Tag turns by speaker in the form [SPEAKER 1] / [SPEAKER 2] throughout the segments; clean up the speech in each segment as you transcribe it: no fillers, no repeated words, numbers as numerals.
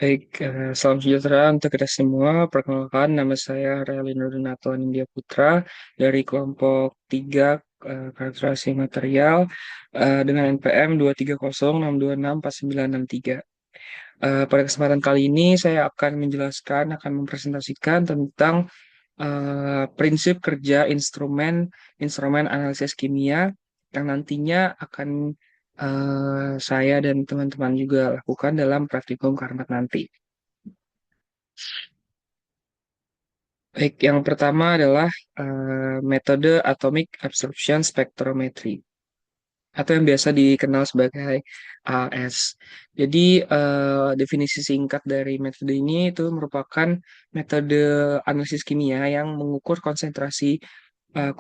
[SPEAKER 1] Baik, salam sejahtera untuk kita semua. Perkenalkan, nama saya Realino Donato Nindya Putra dari kelompok 3 karakterisasi material dengan NPM 230626493. Pada kesempatan kali ini saya akan menjelaskan, akan mempresentasikan tentang prinsip kerja instrumen instrumen analisis kimia yang nantinya akan saya dan teman-teman juga lakukan dalam praktikum karmat nanti. Baik, yang pertama adalah metode atomic absorption spectrometry atau yang biasa dikenal sebagai AS. Jadi definisi singkat dari metode ini itu merupakan metode analisis kimia yang mengukur konsentrasi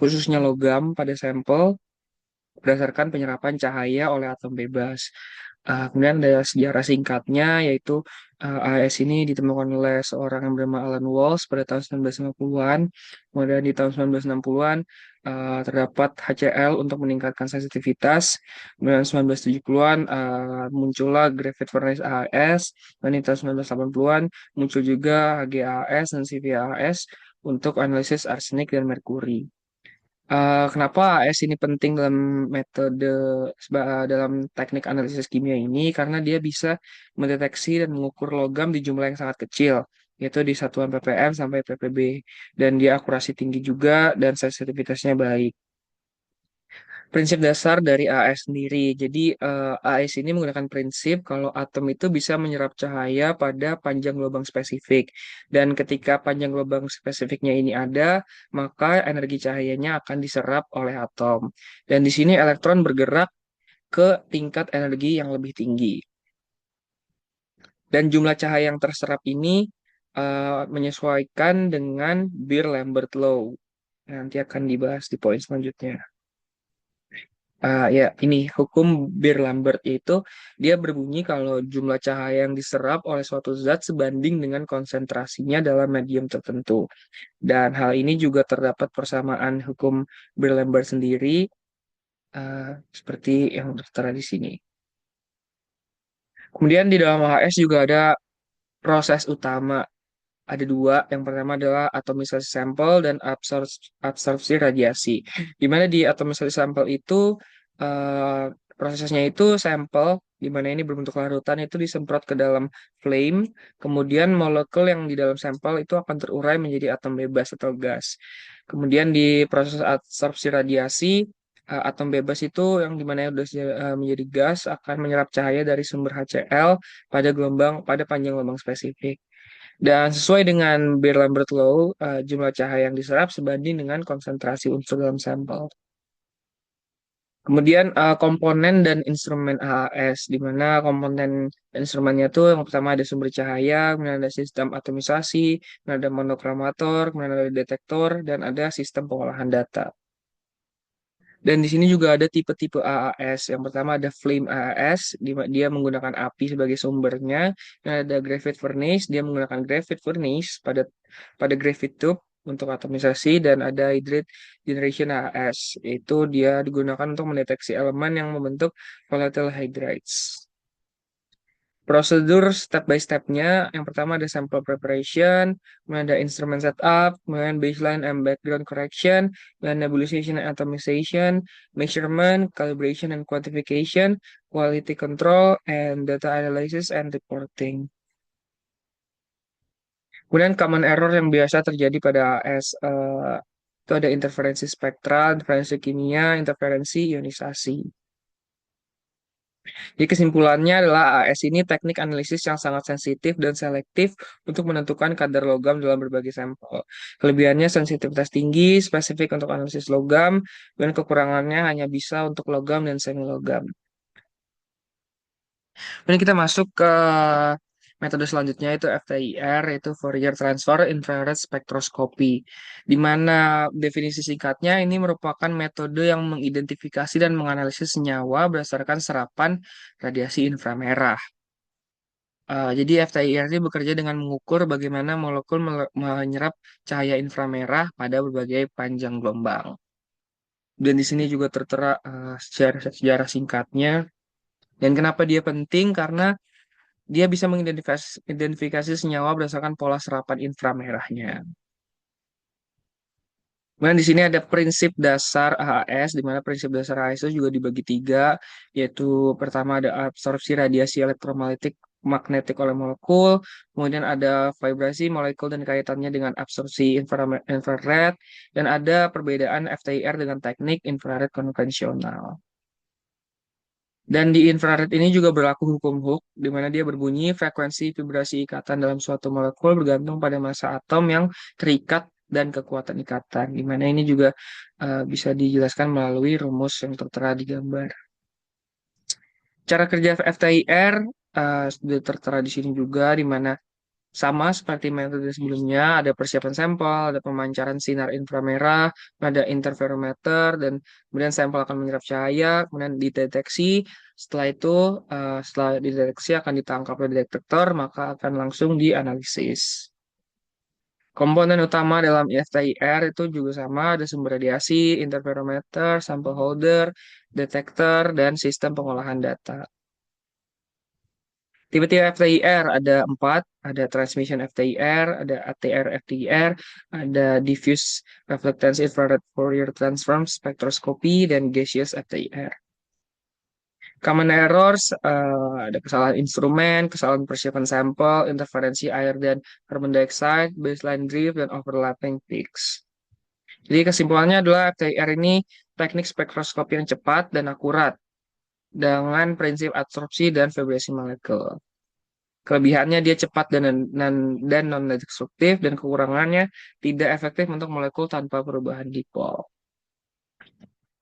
[SPEAKER 1] khususnya logam pada sampel berdasarkan penyerapan cahaya oleh atom bebas. Kemudian ada sejarah singkatnya, yaitu AS ini ditemukan oleh seorang yang bernama Alan Walsh pada tahun 1950-an. Kemudian di tahun 1960-an terdapat HCl untuk meningkatkan sensitivitas. Kemudian 1970-an muncullah graphite furnace AS. Dan di tahun 1980-an muncul juga HGAS dan CVAS untuk analisis arsenik dan merkuri. Kenapa AS ini penting dalam metode dalam teknik analisis kimia ini? Karena dia bisa mendeteksi dan mengukur logam di jumlah yang sangat kecil, yaitu di satuan ppm sampai ppb, dan dia akurasi tinggi juga dan sensitivitasnya baik. Prinsip dasar dari AS sendiri. Jadi AS ini menggunakan prinsip kalau atom itu bisa menyerap cahaya pada panjang gelombang spesifik. Dan ketika panjang gelombang spesifiknya ini ada, maka energi cahayanya akan diserap oleh atom. Dan di sini elektron bergerak ke tingkat energi yang lebih tinggi. Dan jumlah cahaya yang terserap ini menyesuaikan dengan Beer-Lambert Law. Nanti akan dibahas di poin selanjutnya. Ya, ini hukum Beer-Lambert yaitu dia berbunyi kalau jumlah cahaya yang diserap oleh suatu zat sebanding dengan konsentrasinya dalam medium tertentu. Dan hal ini juga terdapat persamaan hukum Beer-Lambert sendiri uh, seperti yang tertera di sini. Kemudian di dalam AHS juga ada proses utama. Ada dua. Yang pertama adalah atomisasi sampel dan absorpsi radiasi. Di mana di atomisasi sampel itu eh, prosesnya itu sampel di mana ini berbentuk larutan itu disemprot ke dalam flame, kemudian molekul yang di dalam sampel itu akan terurai menjadi atom bebas atau gas. Kemudian di proses absorpsi radiasi, atom bebas itu yang dimana sudah menjadi gas akan menyerap cahaya dari sumber HCl pada panjang gelombang spesifik. Dan sesuai dengan Beer-Lambert Law, jumlah cahaya yang diserap sebanding dengan konsentrasi unsur dalam sampel. Kemudian komponen dan instrumen AAS, di mana komponen dan instrumennya itu yang pertama ada sumber cahaya, kemudian ada sistem atomisasi, kemudian ada monokramator, kemudian ada detektor, dan ada sistem pengolahan data. Dan di sini juga ada tipe-tipe AAS. Yang pertama ada flame AAS, dia menggunakan api sebagai sumbernya. Dan ada graphite furnace, dia menggunakan graphite furnace pada graphite tube untuk atomisasi. Dan ada hydrate generation AAS, itu dia digunakan untuk mendeteksi elemen yang membentuk volatile hydrides. Prosedur step by step-nya, yang pertama ada sample preparation, kemudian ada instrument setup, kemudian baseline and background correction, dan nebulization and atomization, measurement, calibration and quantification, quality control, and data analysis and reporting. Kemudian common error yang biasa terjadi pada AS itu ada interferensi spektral, interferensi kimia, interferensi ionisasi. Jadi kesimpulannya adalah AS ini teknik analisis yang sangat sensitif dan selektif untuk menentukan kadar logam dalam berbagai sampel. Kelebihannya sensitivitas tinggi, spesifik untuk analisis logam, dan kekurangannya hanya bisa untuk logam dan semi logam. Kemudian kita masuk ke metode selanjutnya itu FTIR, yaitu Fourier Transfer Infrared Spectroscopy, di mana definisi singkatnya ini merupakan metode yang mengidentifikasi dan menganalisis senyawa berdasarkan serapan radiasi inframerah. Jadi FTIR ini bekerja dengan mengukur bagaimana molekul menyerap cahaya inframerah pada berbagai panjang gelombang. Dan di sini juga tertera sejarah singkatnya. Dan kenapa dia penting? Karena Dia bisa mengidentifikasi senyawa berdasarkan pola serapan inframerahnya. Kemudian di sini ada prinsip dasar AHS, di mana prinsip dasar AHS itu juga dibagi tiga, yaitu pertama ada absorpsi radiasi elektromagnetik magnetik oleh molekul, kemudian ada vibrasi molekul dan kaitannya dengan absorpsi infrared, dan ada perbedaan FTIR dengan teknik infrared konvensional. Dan di infrared ini juga berlaku hukum Hooke, di mana dia berbunyi frekuensi vibrasi ikatan dalam suatu molekul bergantung pada massa atom yang terikat dan kekuatan ikatan, di mana ini juga bisa dijelaskan melalui rumus yang tertera di gambar. Cara kerja FTIR sudah tertera di sini juga, di mana sama seperti metode sebelumnya, ada persiapan sampel, ada pemancaran sinar inframerah, ada interferometer, dan kemudian sampel akan menyerap cahaya, kemudian dideteksi. Setelah itu, setelah dideteksi akan ditangkap oleh detektor, maka akan langsung dianalisis. Komponen utama dalam FTIR itu juga sama, ada sumber radiasi, interferometer, sampel holder, detektor, dan sistem pengolahan data. Tipe-tipe FTIR ada empat, ada transmission FTIR, ada ATR FTIR, ada diffuse reflectance infrared Fourier transform spectroscopy, dan gaseous FTIR. Common errors ada kesalahan instrumen, kesalahan persiapan sampel, interferensi air dan carbon dioxide, baseline drift, dan overlapping peaks. Jadi kesimpulannya adalah FTIR ini teknik spektroskopi yang cepat dan akurat dengan prinsip absorpsi dan vibrasi molekul. Kelebihannya dia cepat dan non-destruktif, dan kekurangannya tidak efektif untuk molekul tanpa perubahan dipol.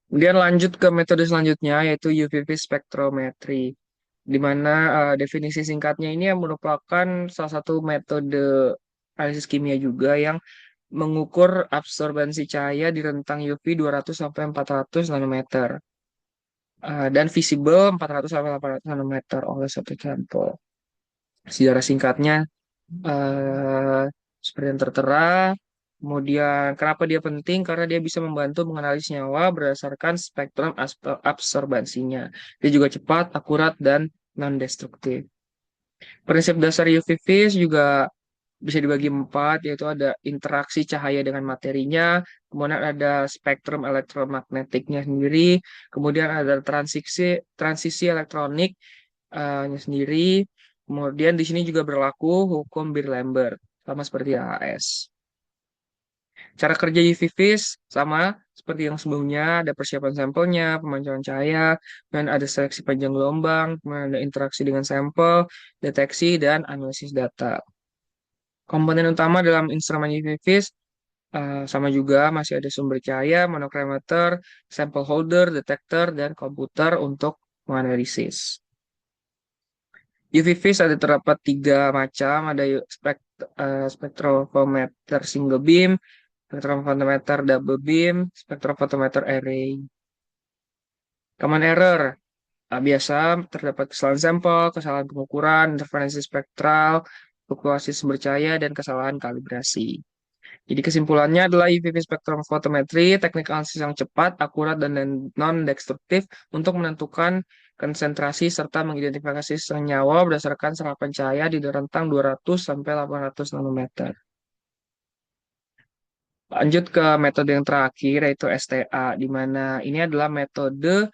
[SPEAKER 1] Kemudian lanjut ke metode selanjutnya yaitu UVV spektrometri, di mana definisi singkatnya ini yang merupakan salah satu metode analisis kimia juga yang mengukur absorbensi cahaya di rentang UV 200 sampai 400 nanometer dan visible 400 sampai 800 nanometer oleh satu sampel. Sejarah singkatnya eh, seperti yang tertera. Kemudian kenapa dia penting? Karena dia bisa membantu mengenali senyawa berdasarkan spektrum absorbansinya. Dia juga cepat, akurat, dan non-destruktif. Prinsip dasar UV vis juga bisa dibagi empat, yaitu ada interaksi cahaya dengan materinya, kemudian ada spektrum elektromagnetiknya sendiri, kemudian ada transisi elektronik sendiri. Kemudian di sini juga berlaku hukum Beer-Lambert, sama seperti AHS. Cara kerja UV-Vis sama seperti yang sebelumnya, ada persiapan sampelnya, pemancaran cahaya, dan ada seleksi panjang gelombang, kemudian ada interaksi dengan sampel, deteksi, dan analisis data. Komponen utama dalam instrumen UV-Vis sama juga masih ada sumber cahaya, monokromator, sampel holder, detektor, dan komputer untuk menganalisis. UV-Vis ada terdapat tiga macam, ada spektrofometer single beam, spektrofotometer double beam, spektrofotometer array. Common error, biasa terdapat kesalahan sampel, kesalahan pengukuran, interferensi spektral, fluktuasi sumber cahaya, dan kesalahan kalibrasi. Jadi kesimpulannya adalah UV spektrofotometri, teknik analisis yang cepat, akurat, dan non-destruktif untuk menentukan konsentrasi serta mengidentifikasi senyawa berdasarkan serapan cahaya di rentang 200 sampai 800 nanometer. Lanjut ke metode yang terakhir yaitu STA, di mana ini adalah metode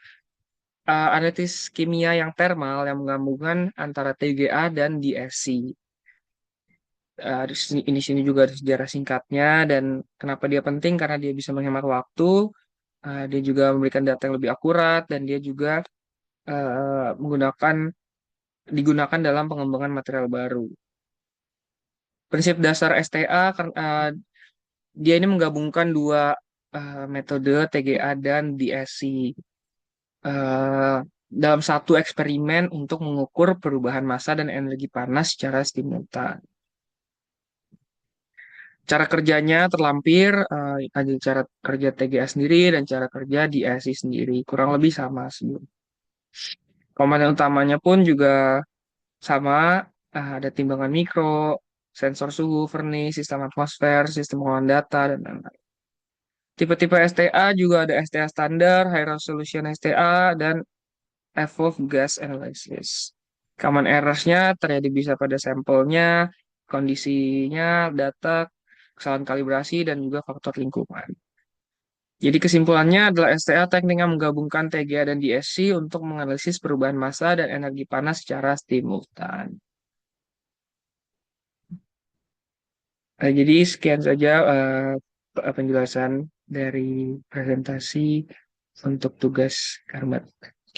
[SPEAKER 1] analisis kimia yang thermal yang menggabungkan antara TGA dan DSC. Di sini juga ada sejarah singkatnya dan kenapa dia penting karena dia bisa menghemat waktu, dia juga memberikan data yang lebih akurat dan dia juga digunakan dalam pengembangan material baru. Prinsip dasar STA dia ini menggabungkan dua metode TGA dan DSC dalam satu eksperimen untuk mengukur perubahan massa dan energi panas secara simultan. Cara kerjanya terlampir, ada cara kerja TGA sendiri dan cara kerja DSI sendiri. Kurang lebih sama sih. Komponen utamanya pun juga sama, ada timbangan mikro, sensor suhu, furnace, sistem atmosfer, sistem pengolahan data, dan lain-lain. Tipe-tipe STA juga ada STA standar, high resolution STA, dan evolved gas analysis. Common errors-nya terjadi bisa pada sampelnya, kondisinya, data, kesalahan kalibrasi, dan juga faktor lingkungan. Jadi kesimpulannya adalah STA teknik yang menggabungkan TGA dan DSC untuk menganalisis perubahan massa dan energi panas secara simultan. Jadi sekian saja penjelasan dari presentasi untuk tugas Karmat.